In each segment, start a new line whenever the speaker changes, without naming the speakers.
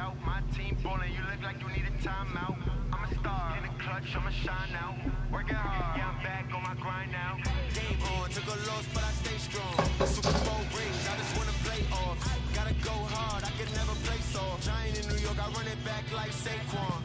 out. My team ballin', you look like you need a timeout. I'm a star in the clutch, I'ma shine out. Working hard, yeah, I'm back on my grind now. Game on, took a loss, but I stay strong. Super Bowl rings, I just wanna play off. Gotta go hard, I can never play soft. Giant in New York, I run it back like Saquon.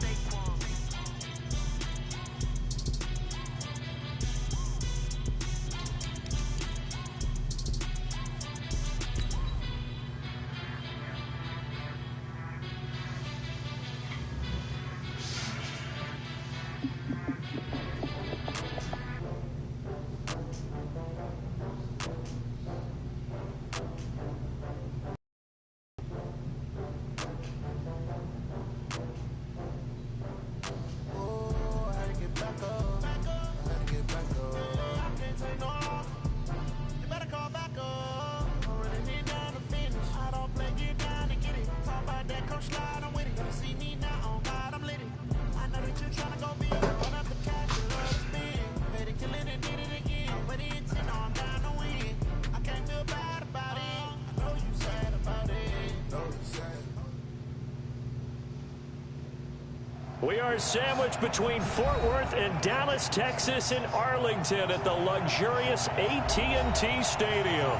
We are sandwiched between Fort Worth and Dallas, Texas, and Arlington at the luxurious AT&T Stadium.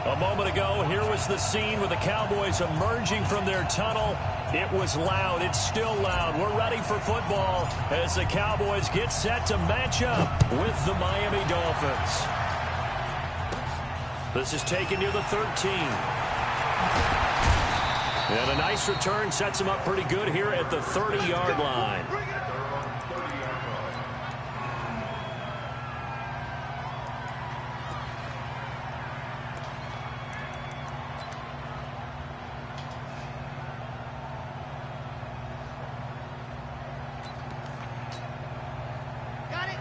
A moment ago, here was the scene with the Cowboys emerging from their tunnel. It was loud. It's still loud. We're ready for football as the Cowboys get set to match up with the Miami Dolphins. This is taken near the 13. And a nice return sets him up pretty good here at the 30-yard line.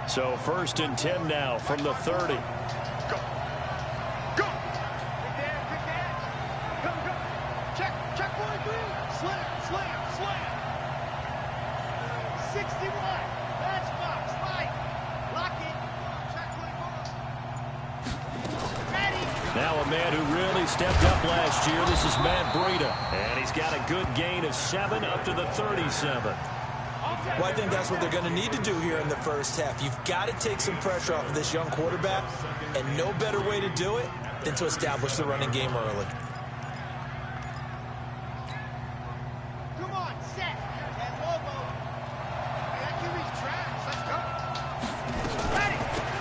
So 1st and 10 now from the 30. Now a man who really stepped up last year. This is Matt Breida. And he's got a good gain of 7 up to the 37.
Well, I think that's what they're going to need to do here in the first half. You've got to take some pressure off of this young quarterback, and no better way to do it than to establish the running game early.
Come on, set. And Lobo. Hey, that QB's trash. Let's go. Ready.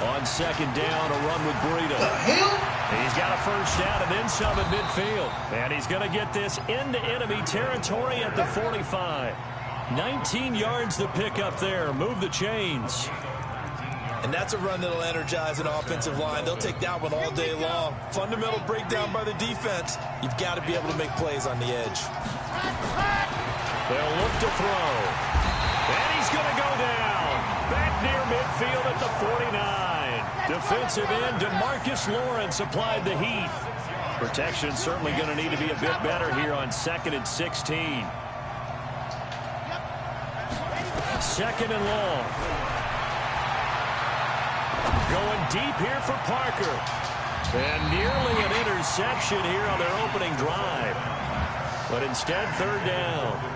On 2nd down, a run with Breida.
The hell?
He's got a first down and then some at midfield. And he's going to get this into enemy territory at the 45. 19 yards to pick up there. Move the chains.
And that's a run that'll energize an offensive line. They'll take that one all day long. Fundamental breakdown by the defense. You've got to be able to make plays on the edge.
They'll look to throw. And he's going to go down. Back near midfield at the 49. Defensive end DeMarcus Lawrence applied the heat. Protection certainly going to need to be a bit better here on 2nd and 16. 2nd and long. Going deep here for Parker. And nearly an interception here on their opening drive. But instead, 3rd down.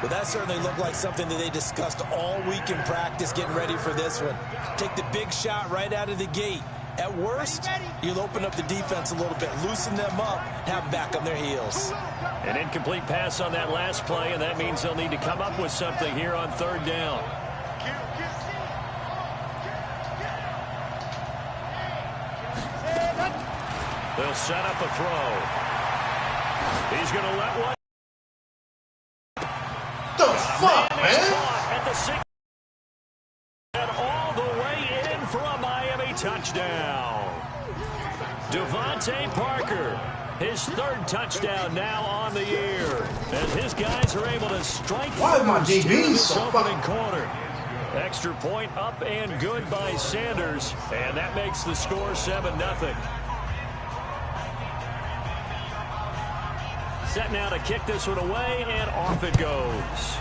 Well, that certainly looked like something that they discussed all week in practice getting ready for this one. Take the big shot right out of the gate. At worst, you'll open up the defense a little bit, loosen them up, have them back on their heels.
An incomplete pass on that last play, and that means they'll need to come up with something here on 3rd down. They'll set up a throw. He's going to let one.
The fuck, man?
At the 6. And all the way in for a Miami touchdown. Devontae Parker, his 3rd touchdown now on the year. And his guys are able to strike this opening quarter. Extra point up and good by Sanders. And that makes the score 7-0. Set now to kick this one away, and off it goes.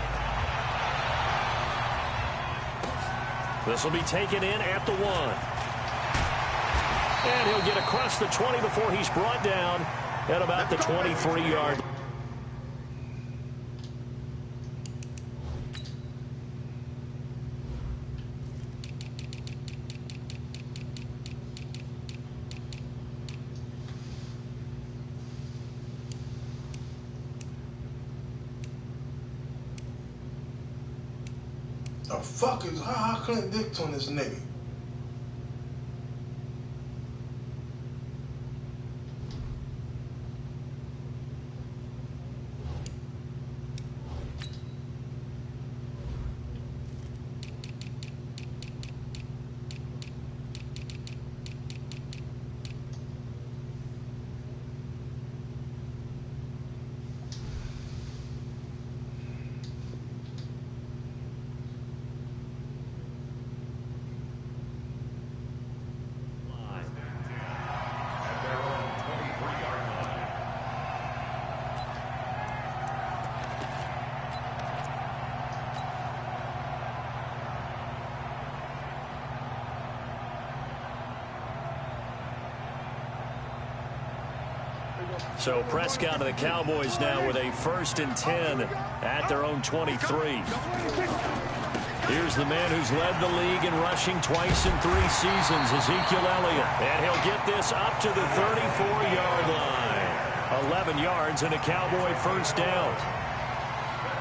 This will be taken in at the 1. And he'll get across the 20 before he's brought down at about the 23-yard line.
The fuck is how Clint Dix on this nigga?
So Prescott of the Cowboys now with a 1st and 10 at their own 23. Here's the man who's led the league in rushing twice in 3 seasons, Ezekiel Elliott. And he'll get this up to the 34-yard line. 11 yards and a Cowboy first down.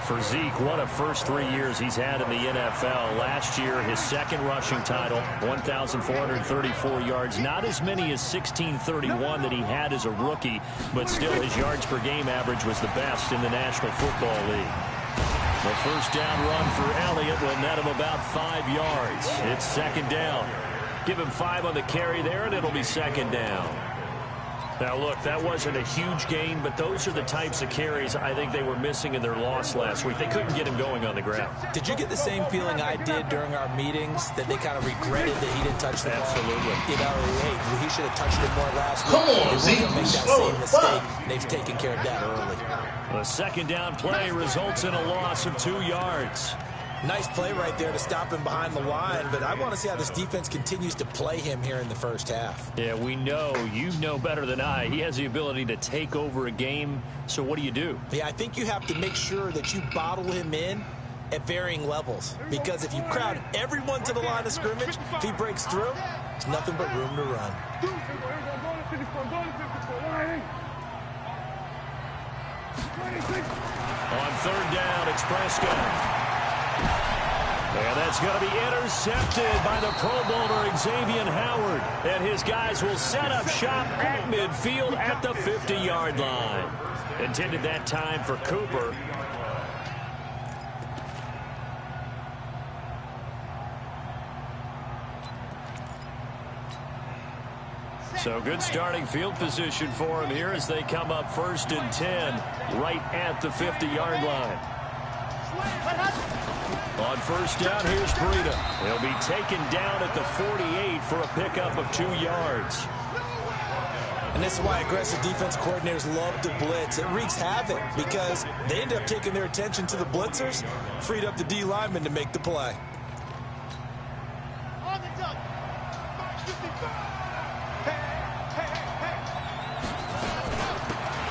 For Zeke, what a first 3 years he's had in the NFL. Last year, his 2nd rushing title, 1,434 yards. Not as many as 1,631 that he had as a rookie, but still his yards per game average was the best in the National Football League. The first down run for Elliott will net him about 5 yards. It's 2nd down. Give him 5 on the carry there, and it'll be 2nd down. Now, look, that wasn't a huge gain, but those are the types of carries I think they were missing in their loss last week. They couldn't get him going on the ground.
Did you get the same feeling I did during our meetings, that they kind of regretted that he didn't touch the ball?
Absolutely.
You know, hey, he should have touched it more last week.
Come on,
Zeke.
Zeke.
Make that same mistake, and they've taken care of that early.
The 2nd down play results in a loss of 2 yards.
Nice play right there to stop him behind the line, but I want to see how this defense continues to play him here in the first half.
Yeah, we know. You know better than I. He has the ability to take over a game, so what do?
Yeah, I think you have to make sure that you bottle him in at varying levels, because if you crowd everyone to the line of scrimmage, if he breaks through, there's nothing but room to run.
On 3rd down, it's Prescott. And that's going to be intercepted by the Pro Bowler Xavier Howard. And his guys will set up shop at midfield at the 50-yard line. Intended that time for Cooper. So good starting field position for him here as they come up 1st and 10 right at the 50-yard line. On 1st down, here's Breida. He'll be taken down at the 48 for a pickup of 2 yards.
And this is why aggressive defense coordinators love to blitz. It wreaks havoc because they end up taking their attention to the blitzers, freed up the D lineman to make the play.
On the duck.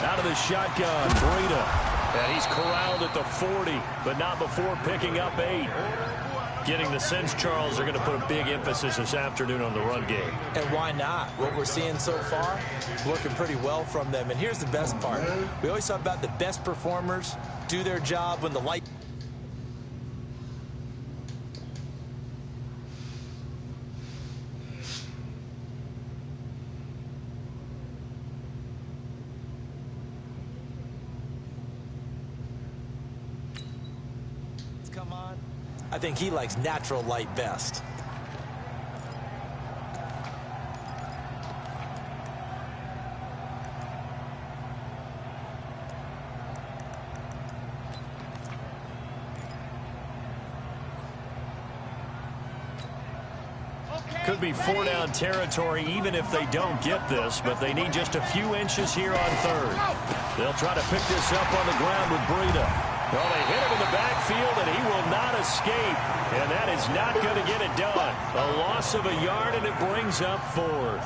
Out of the shotgun, Breida. And he's corralled at the 40, but not before picking up 8. Getting the sense, Charles, they're going to put a big emphasis this afternoon on the run game.
And why not? What we're seeing so far, working pretty well from them. And here's the best part. We always talk about the best performers do their job when the light... come on. I think he likes natural light best.
Could be 4-down territory even if they don't get this, but they need just a few inches here on 3rd. They'll try to pick this up on the ground with Breida. Well, they hit him in the backfield, and he will not escape. And that is not going to get it done. A loss of a yard, and it brings up 4th.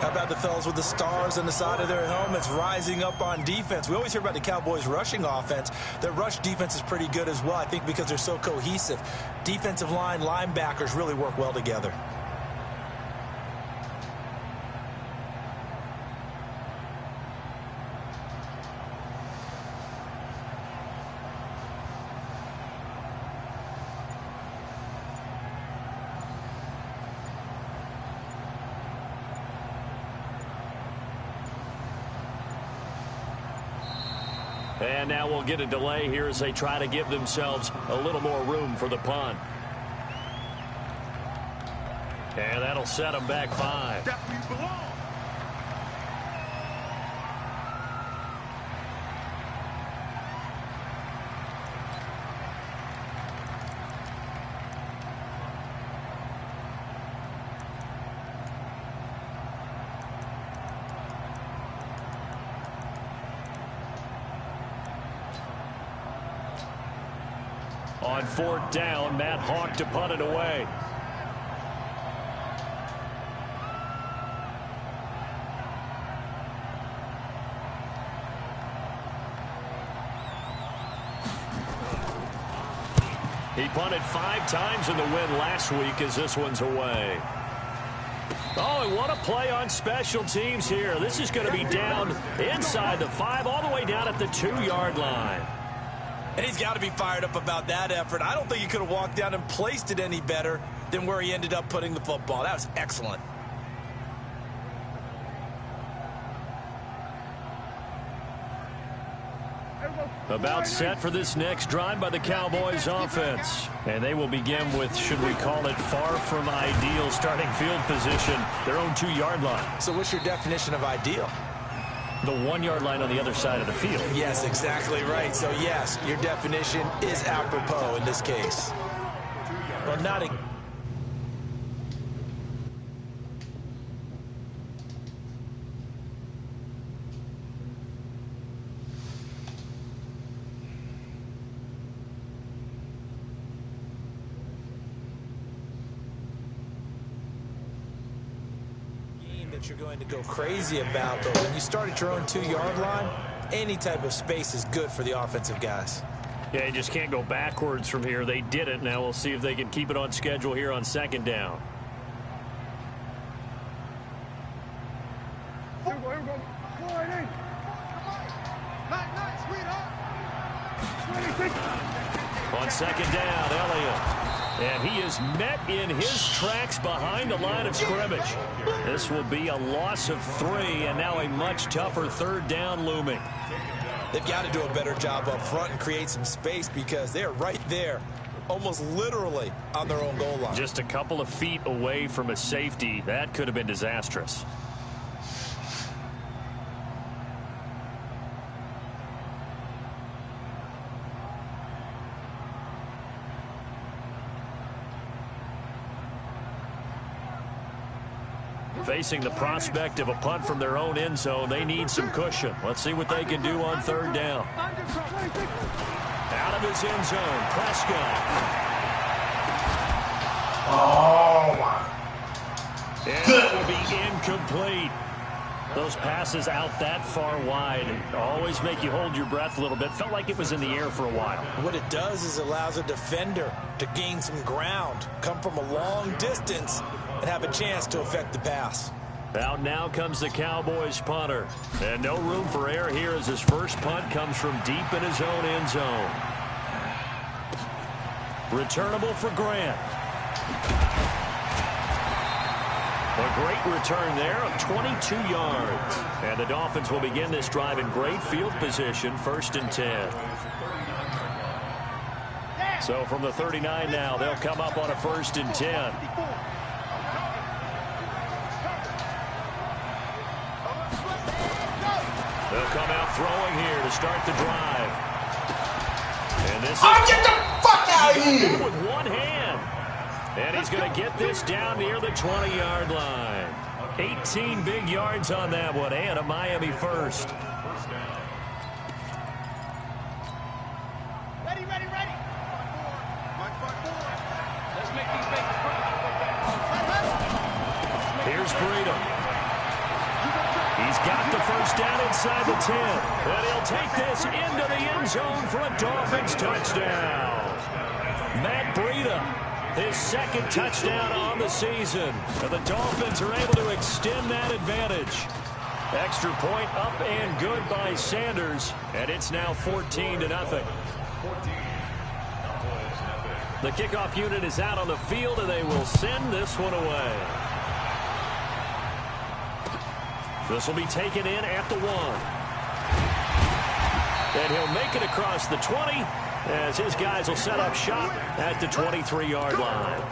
How about the fellas with the stars on the side of their helmets rising up on defense? We always hear about the Cowboys' rushing offense. Their rush defense is pretty good as well, I think, because they're so cohesive. Defensive line, linebackers really work well together.
And now we'll get a delay here as they try to give themselves a little more room for the punt. And that'll set them back 5.
That we belong.
On 4th down, Matt Hawk to punt it away. He punted 5 times in the win last week as this one's away. Oh, and what a play on special teams here. This is going to be down inside the 5, all the way down at the 2-yard line.
And he's got to be fired up about that effort. I don't think he could have walked down and placed it any better than where he ended up putting the football. That was excellent.
About set for this next drive by the Cowboys offense. And they will begin with, should we call it, far from ideal starting field position, their own 2-yard line.
So what's your definition of ideal?
The 1-yard line on the other side of the field.
Yes, exactly right. So, yes, your definition is apropos in this case. Well, not a... that you're going to go crazy about, but when you start at your own 2-yard line, any type of space is good for the offensive guys.
Yeah, you just can't go backwards from here. They did it. Now we'll see if they can keep it on schedule here on 2nd down. On 2nd down, Elliott. And he is met in his tracks behind the line of scrimmage. This will be a loss of 3, and now a much tougher 3rd down looming.
They've got to do a better job up front and create some space because they're right there, almost literally on their own goal line.
Just a couple of feet away from a safety. That could have been disastrous. Facing the prospect of a punt from their own end zone, they need some cushion. Let's see what they can do on 3rd down. Out of his end zone, Prescott.
Oh, my.
And it will be incomplete. Those passes out that far wide always make you hold your breath a little bit. Felt like it was in the air for a while.
What it does is allows a defender to gain some ground, come from a long distance, and have a chance to affect the pass.
Out now comes the Cowboys punter. And no room for error here as his first punt comes from deep in his own end zone. Returnable for Grant. A great return there of 22 yards. And the Dolphins will begin this drive in great field position, 1st and 10. So from the 39 now, they'll come up on a 1st and 10. They'll come out throwing here to start the drive. And this is
Get the fuck out of here!
with one hand. And he's going to get this down near the 20-yard line. 18 big yards on that one, and a Miami first.
Ready, ready, ready.
Let's make these babies cry.
Here's Breida. He's got the first down inside the 10. And he'll take this into the end zone for a Dolphins touchdown. Matt Breida, his 2nd touchdown on the season. And the Dolphins are able to extend that advantage. Extra point up and good by Sanders. And it's now 14-0. The kickoff unit is out on the field, and they will send this one away. This will be taken in at the 1. and he'll make it across the 20 as his guys will set up shop at the 23-yard line.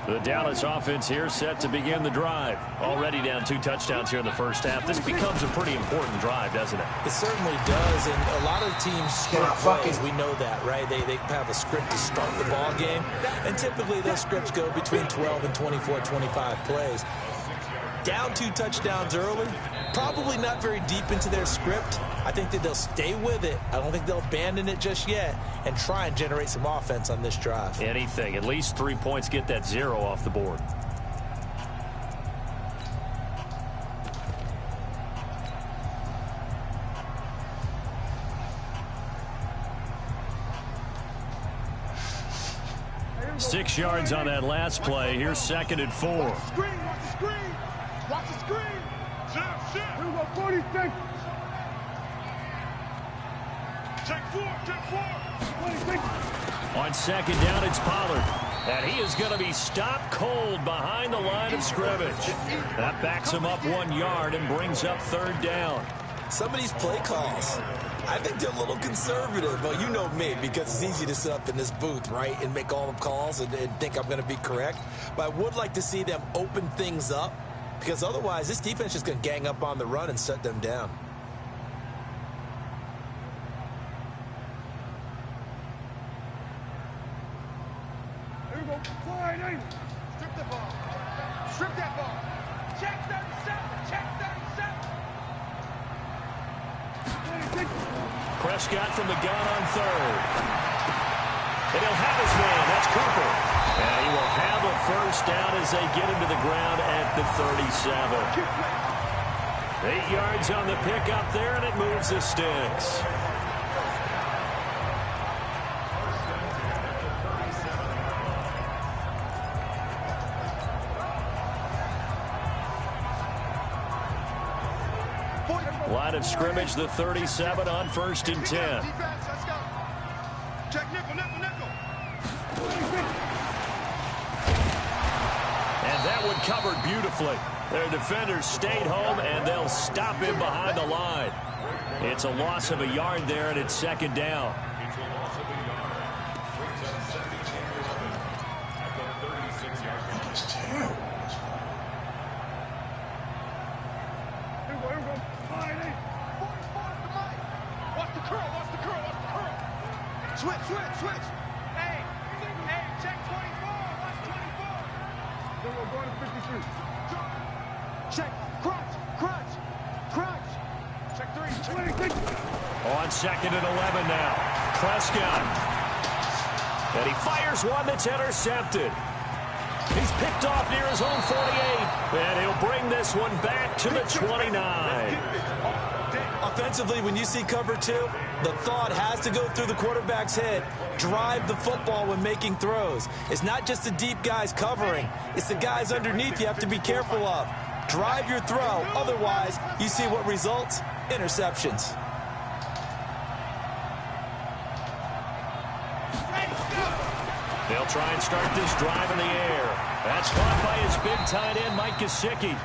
The Dallas offense here set to begin the drive. Already down 2 touchdowns here in the first half. This becomes a pretty important drive, doesn't it?
It certainly does, and a lot of teams script plays. We know that, right? They have a script to start the ball game, and typically those scripts go between 12 and 24, 25 plays. Down 2 touchdowns early, probably not very deep into their script. I think that they'll stay with it. I don't think they'll abandon it just yet and try and generate some offense on this drive.
Anything. At least 3 points, get that 0 off the board. Six yards on that last play. Here's 2nd and 4.
Watch the screen, watch the screen. Watch the screen. Shit. Here we go, 46. Check 4. 26.
On 2nd down, it's Pollard. And he is going to be stopped cold behind the line of scrimmage. That backs him up 1 yard and brings up 3rd down.
Some of these play calls, I think they're a little conservative. But you know me, because it's easy to sit up in this booth, right, and make all the calls and think I'm going to be correct. But I would like to see them open things up, because otherwise this defense is going to gang up on the run and shut them down.
Here we go. Wide eight. Strip the ball. Strip that ball. Check 37. Check 37. 26.
Prescott from the gun on 3rd. And he'll have his man. That's Cooper. And he will have a 1st down as they get him to the ground at the 37. 8 yards on the pickup there, and it moves the sticks. Line of scrimmage, the 37 on 1st and 10.
Defense, let's go. Check nickel.
And that one covered beautifully. Their defenders stayed home, and they'll stop him behind the line. It's a loss of a yard there, and it's 2nd down.
Switch. Hey, check 24. Watch 24. Then we're going to 53. Check, crunch. Check 3.
On 2nd and 11 now. Prescott. And he fires one that's intercepted. He's picked off near his own 48. And he'll bring this one back to the 29.
Offensively, when you see cover 2, the thought has to go through the quarterback's head. Drive the football when making throws. It's not just the deep guys covering. It's the guys underneath you have to be careful of. Drive your throw. Otherwise, you see what results? Interceptions.
They'll try and start this drive in the air. That's caught by his big tight end, Mike Gesicki.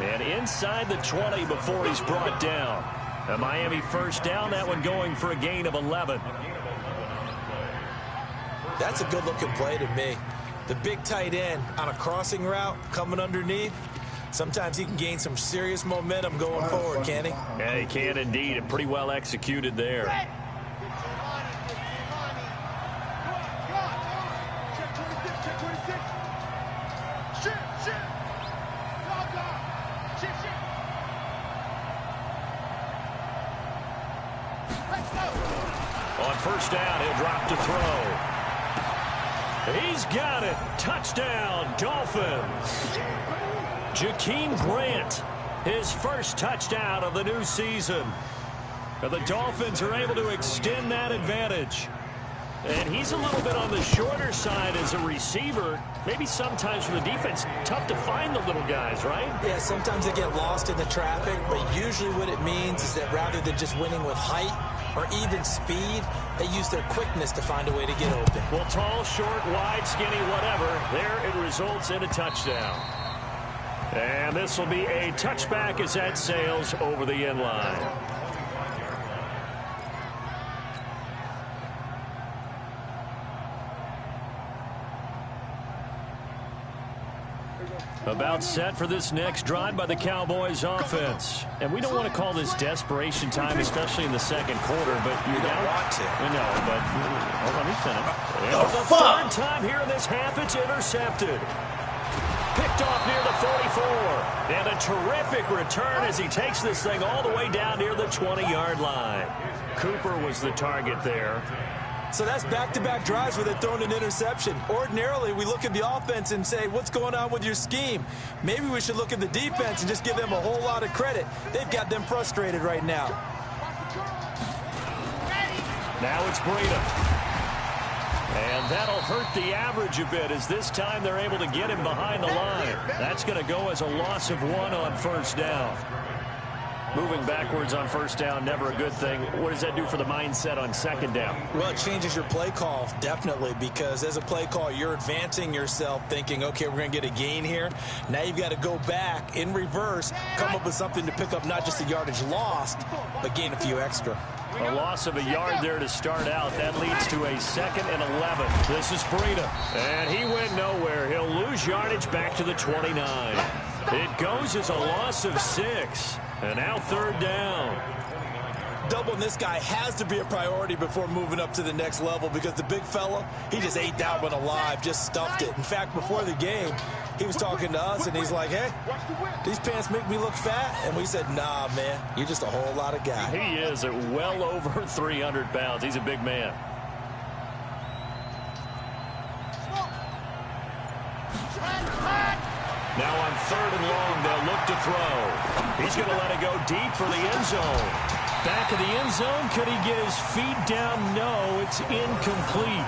And inside the 20 before he's brought down. A Miami 1st down, that one going for a gain of 11.
That's a good-looking play to me. The big tight end on a crossing route coming underneath. Sometimes he can gain some serious momentum going forward, can he?
Yeah, he can indeed, and pretty well executed there.
Check 26. Shit. Let's go.
On 1st down, he'll drop to throw. He's got it. Touchdown, Dolphins. Jakeem Grant, his 1st touchdown of the new season. And the Dolphins are able to extend that advantage. And he's a little bit on the shorter side as a receiver. Maybe sometimes for the defense, tough to find the little guys, right?
Yeah, sometimes they get lost in the traffic, but usually what it means is that rather than just winning with height, or even speed, they use their quickness to find a way to get open.
Well, tall, short, wide, skinny, whatever, there it results in a touchdown. And this will be a touchback as that sails over the end line. About set for this next drive by the Cowboys offense. And we don't want to call this desperation time, especially in the second quarter, but you don't
want to.
I know, but let me finish. And for the third time here in this half, it's intercepted. Picked off near the 44. And a terrific return as he takes this thing all the way down near the 20-yard line. Cooper was the target there.
So that's back-to-back drives where they're throwing an interception. Ordinarily, we look at the offense and say, what's going on with your scheme? Maybe we should look at the defense and just give them a whole lot of credit. They've got them frustrated right now.
Now it's Breida. And that'll hurt the average a bit as this time they're able to get him behind the line. That's going to go as a loss of 1 on first down. Moving backwards on first down, never a good thing. What does that do for the mindset on second down?
Well, it changes your play call, definitely, because as a play call, you're advancing yourself thinking, okay, we're going to get a gain here. Now you've got to go back in reverse, come up with something to pick up not just the yardage lost, but gain a few extra.
A loss of a yard there to start out. That leads to a 2nd and 11. This is Breida. And he went nowhere. He'll lose yardage back to the 29. It goes as a loss of 6. And now third down.
Doubling this guy has to be a priority before moving up to the next level because the big fella, he just ate that one alive, just stuffed it. In fact, before the game, he was talking to us, and he's like, hey, these pants make me look fat. And we said, nah, man, you're just a whole lot of guy.
He is at well over 300 pounds. He's a big man. Now on 3rd and long, they'll look to throw. He's going to let it go deep for the end zone. Back of the end zone. Could he get his feet down? No, it's incomplete.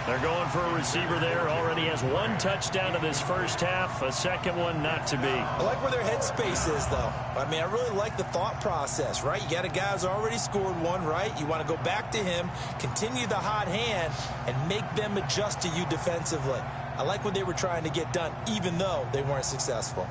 They're going for a receiver there. Already has 1 touchdown in this first half. A second one not to be.
I like where their headspace is, though. I mean, I really like the thought process, right? You got a guy who's already scored 1, right? You want to go back to him, continue the hot hand, and make them adjust to you defensively. I like what they were trying to get done, even though they weren't successful.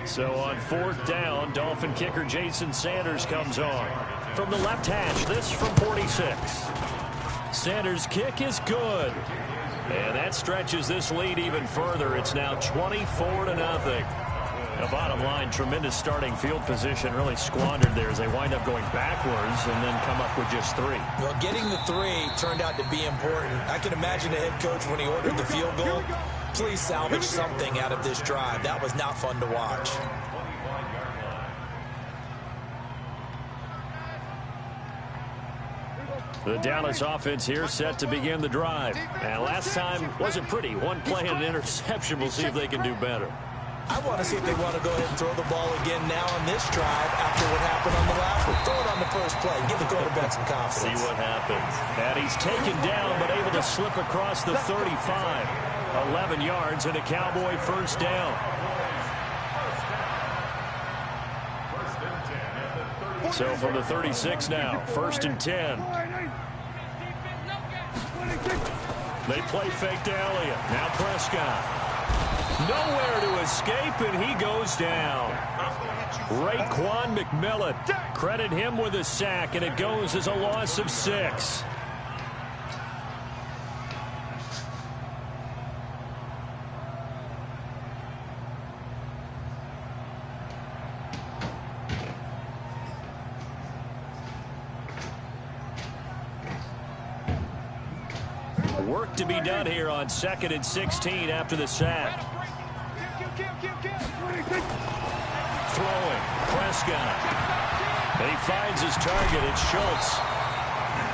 So on 4th down, Dolphin kicker Jason Sanders comes on. From the left hash, this from 46. Sanders' kick is good. And that stretches this lead even further. It's now 24-0. The bottom line, tremendous starting field position, really squandered there as they wind up going backwards and then come up with just 3.
Well, getting the 3 turned out to be important. I can imagine the head coach when he ordered the field goal. Please salvage something out of this drive. That was not fun to watch.
The Dallas offense here set to begin the drive. And last time wasn't pretty. 1 play and an interception. We'll see if they can do better.
I want to see if they want to go ahead and throw the ball again now on this drive after what happened on the last one. Throw it on the first play. Give the quarterback some confidence.
See what happens. And he's taken down but able to slip across the 35. 11 yards and a Cowboy first down. So from the 36 now, 1st and 10. They play fake to Elliott. Now Prescott. Nowhere to escape, and he goes down. Raekwon McMillan. Credit him with a sack, and it goes as a loss of 6. Work to be done here on 2nd and 16 after the sack. throwing. Prescott. And he finds his target. It's Schultz.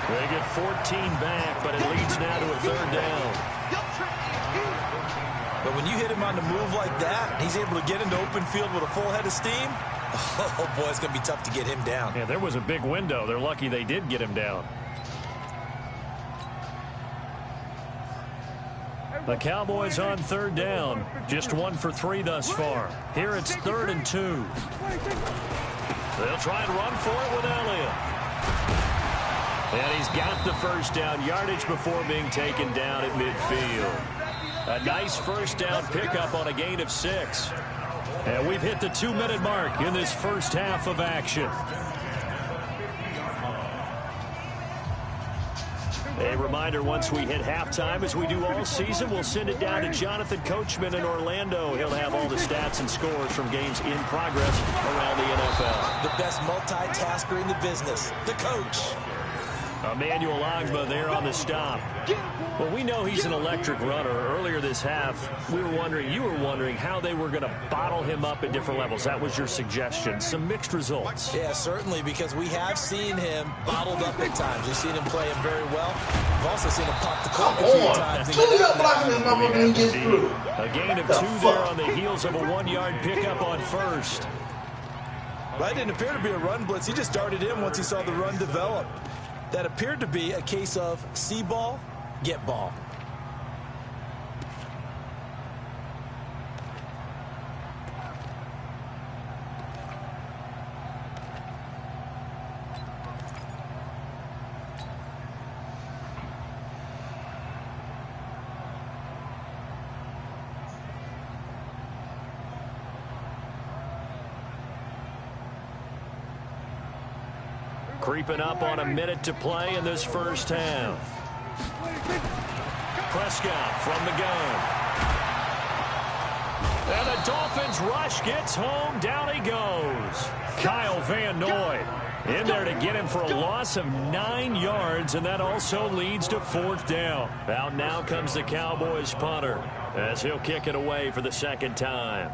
They get 14 back, but it leads now to a third down.
But when you hit him on the move like that, he's able to get into open field with a full head of steam. Oh, boy, it's going to be tough to get him down.
Yeah, there was a big window. They're lucky they did get him down. The Cowboys on third down. Just 1 for 3 thus far. Here it's 3rd and 2. They'll try and run for it with Elliott. And he's got the first down yardage before being taken down at midfield. A nice first down pickup on a gain of 6. And we've hit the 2-minute mark in this first half of action. A reminder, once we hit halftime, as we do all season, we'll send it down to Jonathan Coachman in Orlando. He'll have all the stats and scores from games in progress around the NFL.
The best multitasker in the business, the coach.
Emmanuel Ogbah there on the stop. Well, we know he's an electric runner. Earlier this half, you were wondering how they were going to bottle him up at different levels. That was your suggestion. Some mixed results.
Yeah, certainly, because we have seen him bottled up at times. We've seen him play him very well. We've also seen him pop the cork a few times.
A gain of 2 there on the heels of a 1-yard pickup on first.
Well, it didn't appear to be a run blitz. He just darted in once he saw the run develop. That appeared to be a case of see ball, get ball.
Creeping up on a minute to play in this first half. Prescott from the gun. And the Dolphins rush gets home. Down he goes. Kyle Van Noy in there to get him for a loss of 9 yards, and that also leads to 4th down. Out now comes the Cowboys punter as he'll kick it away for the second time.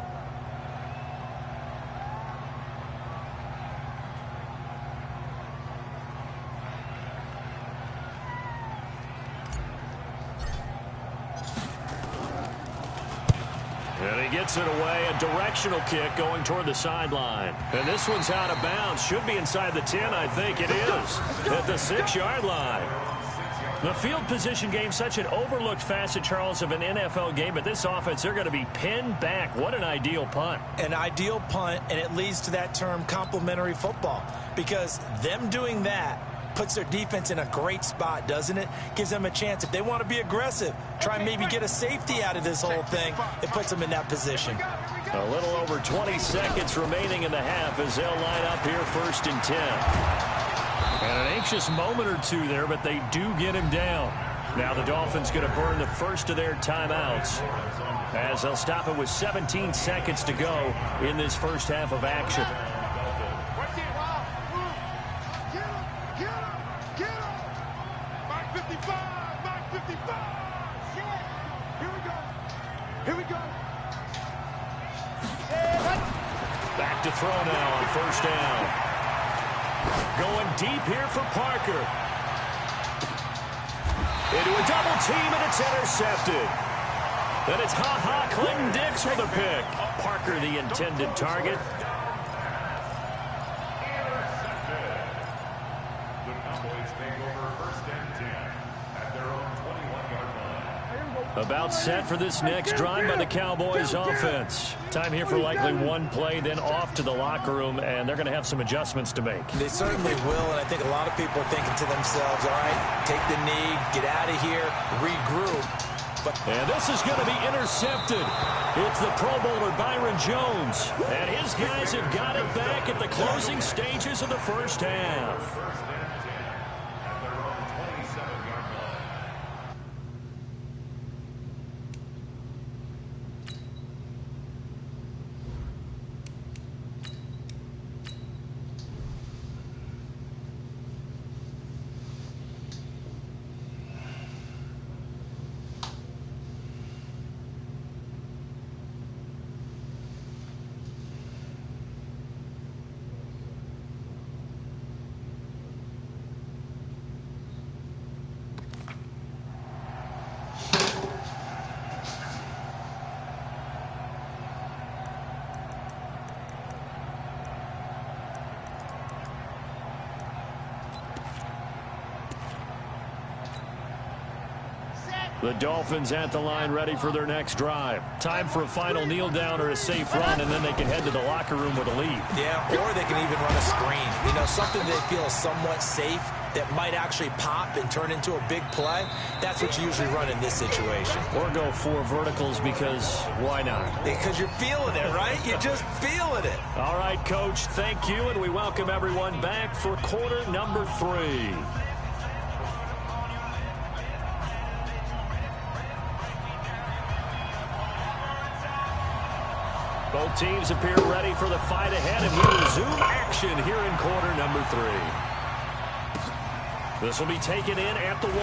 Gets it away, a directional kick going toward the sideline. And this one's out of bounds. Should be inside the 10, I think it is. At the 6-yard line. The field position game, such an overlooked facet, Charles, of an NFL game. But this offense, they're going to be pinned back. What an ideal punt.
An ideal punt, and it leads to that term complementary football. Because them doing that puts their defense in a great spot, doesn't it? Gives them a chance. If they want to be aggressive, try and maybe get a safety out of this whole thing, it puts them in that position.
A little over 20 seconds remaining in the half as they'll line up here 1st and 10. And an anxious moment or two there, but they do get him down. Now the Dolphins going to burn the first of their timeouts as they'll stop it with 17 seconds to go in this first half of action. Back to throw now on 1st down. Going deep here for Parker. Into a double team, and it's intercepted. Then it's Clinton Dix with a pick. Parker the intended target. About set for this next drive by the Cowboys offense. Time here for likely one play, then off to the locker room, and they're going to have some adjustments to make.
They certainly will, and I think a lot of people are thinking to themselves, all right, take the knee, get out of here, regroup.
And this is going to be intercepted. It's the Pro Bowler Byron Jones, and his guys have got it back at the closing stages of the first half. The Dolphins at the line ready for their next drive. Time for a final kneel down or a safe run, and then they can head to the locker room with a lead.
Yeah, or they can even run a screen. You know, something they feel is somewhat safe that might actually pop and turn into a big play. That's what you usually run in this situation.
Or go 4 verticals because why not?
Because you're feeling it, right? You're just feeling it.
All right, Coach, thank you, and we welcome everyone back for quarter number 3. Both teams appear ready for the fight ahead, and we resume action here in quarter number 3. This will be taken in at the 1.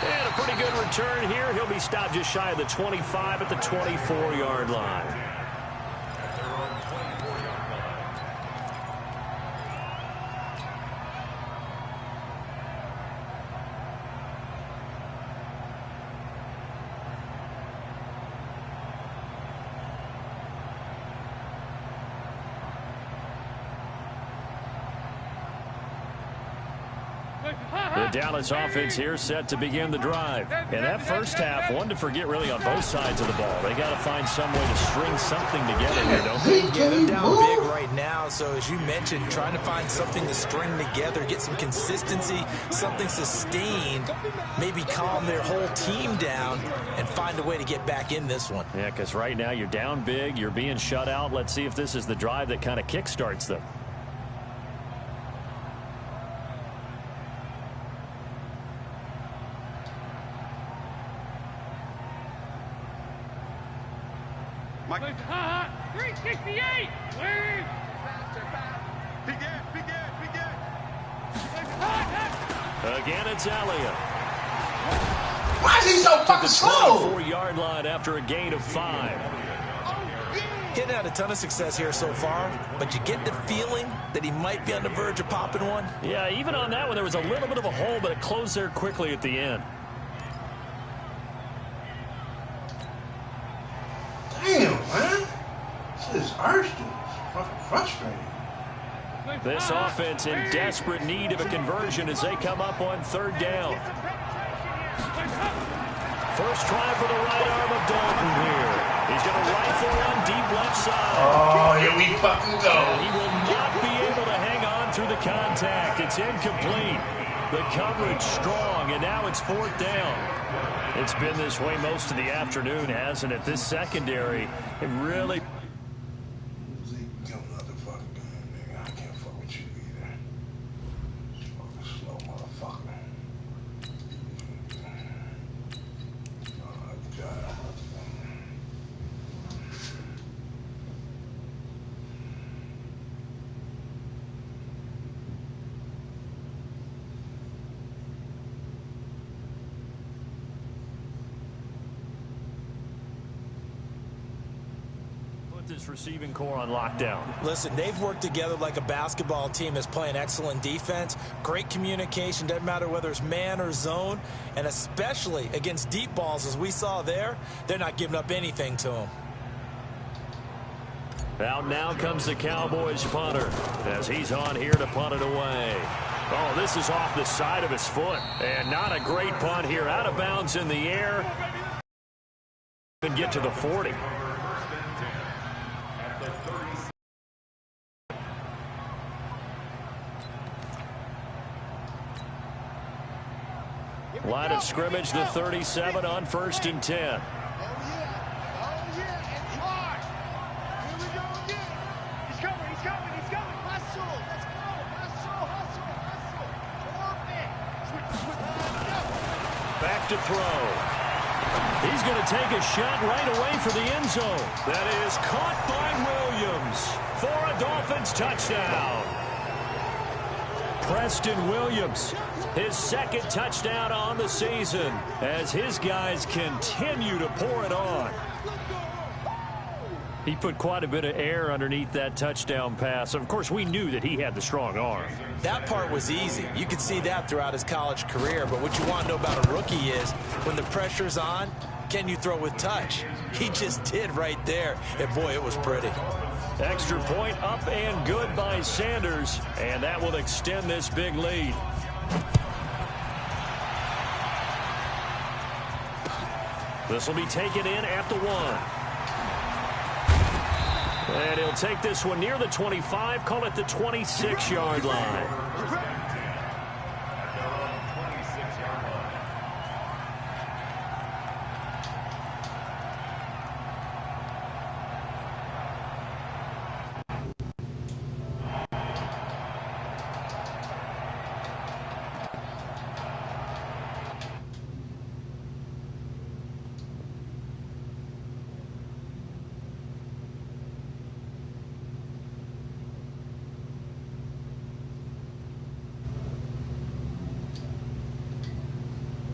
And a pretty good return here. He'll be stopped just shy of the 25 at the 24-yard line. The Dallas offense here set to begin the drive. And that first half, one to forget really on both sides of the ball. They got to find some way to string something together here, don't they?
Yeah, they're down big right now. So as you mentioned, trying to find something to string together, get some consistency, something sustained, maybe calm their whole team down and find a way to get back in this one.
Yeah, because right now you're down big, you're being shut out. Let's see if this is the drive that kind of kickstarts them.
Mike. 368. Lead. Begin.
Again, it's Elliott.
Why is he so fucking slow?
24-yard line after a gain of 5.
Getting had a ton of success here so far, but you get the feeling that he might be on the verge of popping one.
Yeah, even on that one, there was a little bit of a hole, but it closed there quickly at the end.
Damn, man. This is Arsenal. It's fucking frustrating.
This offense in desperate need of a conversion as they come up on 3rd down. First try for the right arm of Dalton here. He's going to rifle one deep left side.
Oh, here we fucking go.
And he will not be able to hang on through the contact. It's incomplete. The coverage strong, and now it's 4th down. It's been this way most of the afternoon, hasn't it? This secondary, it really...
I can't fuck with you either. Fucking slow motherfucker. Oh, God.
This receiving core on lockdown.
Listen, they've worked together like a basketball team that's playing excellent defense. Great communication, doesn't matter whether it's man or zone, and especially against deep balls as we saw there, they're not giving up anything to them.
Out now comes the Cowboys punter as he's on here to punt it away. Oh, this is off the side of his foot, and not a great punt here. Out of bounds in the air and get to the 40. Line of scrimmage, the 37 on 1st and 10.
Oh, yeah. And try. Here we go again. He's coming. Hustle. Let's go. Hustle.
Back to throw. He's going to take a shot right away for the end zone. That is caught by Williams for a Dolphins touchdown. Preston Williams, his 2nd touchdown on the season as his guys continue to pour it on. He put quite a bit of air underneath that touchdown pass. Of course, we knew that he had the strong arm.
That part was easy. You could see that throughout his college career. But what you want to know about a rookie is when the pressure's on, can you throw with touch? He just did right there. And, boy, it was pretty.
Extra point up and good by Sanders. And that will extend this big lead. This will be taken in at the 1. And he'll take this one near the 25, call it the 26-yard line.